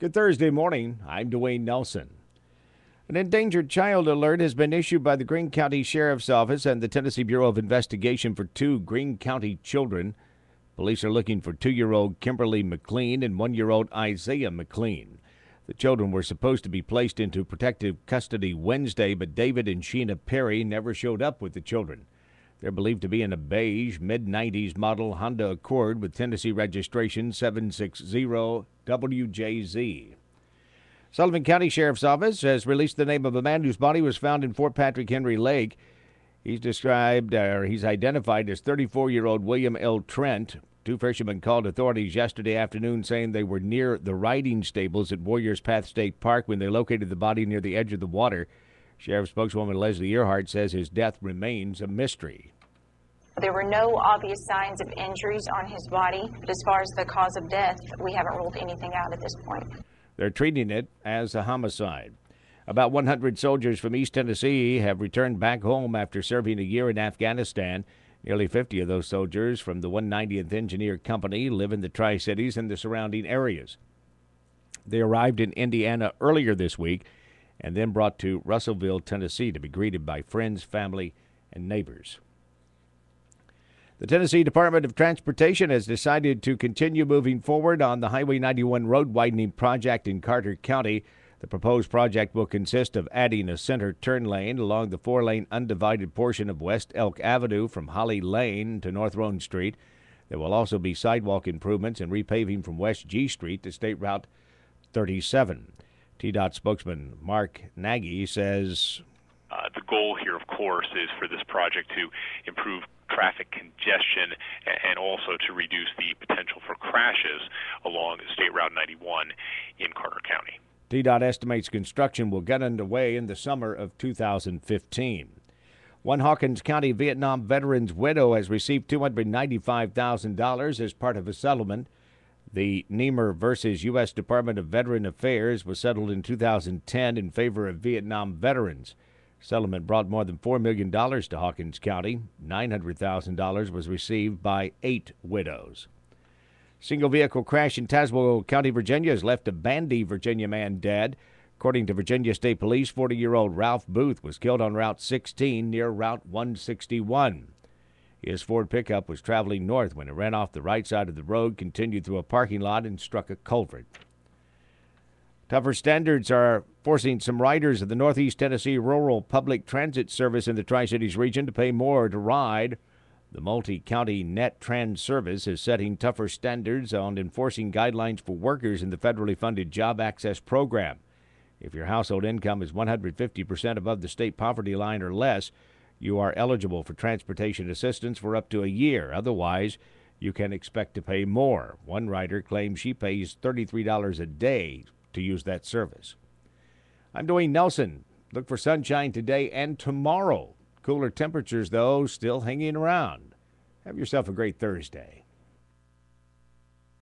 Good Thursday morning. I'm Dwayne Nelson. An endangered child alert has been issued by the Greene County Sheriff's Office and the Tennessee Bureau of Investigation for two Greene County children. Police are looking for 2-year-old Kimberly McLean and 1-year-old Isaiah McLean. The children were supposed to be placed into protective custody Wednesday, but David and Sheena Perry never showed up with the children. They're believed to be in a beige, mid-90s model Honda Accord with Tennessee registration 760WJZ. Sullivan County Sheriff's Office has released the name of a man whose body was found in Fort Patrick Henry Lake. He's identified as 34-year-old William L. Trent. Two fishermen called authorities yesterday afternoon saying they were near the riding stables at Warriors Path State Park when they located the body near the edge of the water. Sheriff spokeswoman Leslie Earhart says his death remains a mystery. There were no obvious signs of injuries on his body, but as far as the cause of death, we haven't ruled anything out at this point. They're treating it as a homicide. About 100 soldiers from East Tennessee have returned back home after serving a year in Afghanistan. Nearly 50 of those soldiers from the 190th Engineer Company live in the Tri-Cities and the surrounding areas. They arrived in Indiana earlier this week and then brought to Russellville, Tennessee, to be greeted by friends, family, and neighbors. The Tennessee Department of Transportation has decided to continue moving forward on the Highway 91 road widening project in Carter County. The proposed project will consist of adding a center turn lane along the 4-lane undivided portion of West Elk Avenue from Holly Lane to North Roan Street. There will also be sidewalk improvements and repaving from West G Street to State Route 37. TDOT spokesman Mark Nagy says, the goal here, of course, is for this project to improve traffic congestion and also to reduce the potential for crashes along State Route 91 in Carter County. TDOT estimates construction will get underway in the summer of 2015. One Hawkins County Vietnam veteran's widow has received $295,000 as part of a settlement. The Niemer versus U.S. Department of Veteran Affairs was settled in 2010 in favor of Vietnam veterans. Settlement brought more than $4 million to Hawkins County. $900,000 was received by 8 widows. Single vehicle crash in Tazewell County, Virginia has left a Bandy, Virginia man dead. According to Virginia State Police, 40-year-old Ralph Booth was killed on Route 16 near Route 161. His Ford pickup was traveling north when it ran off the right side of the road, continued through a parking lot, and struck a culvert. Tougher standards are forcing some riders of the Northeast Tennessee Rural Public Transit Service in the Tri-Cities region to pay more to ride. The multi-county Net Trans Service is setting tougher standards on enforcing guidelines for workers in the federally funded Job Access Program. If your household income is 150% above the state poverty line or less, you are eligible for transportation assistance for up to a year. Otherwise, you can expect to pay more. One rider claims she pays $33 a day to use that service. I'm Dwayne Nelson. Look for sunshine today and tomorrow. Cooler temperatures, though, still hanging around. Have yourself a great Thursday.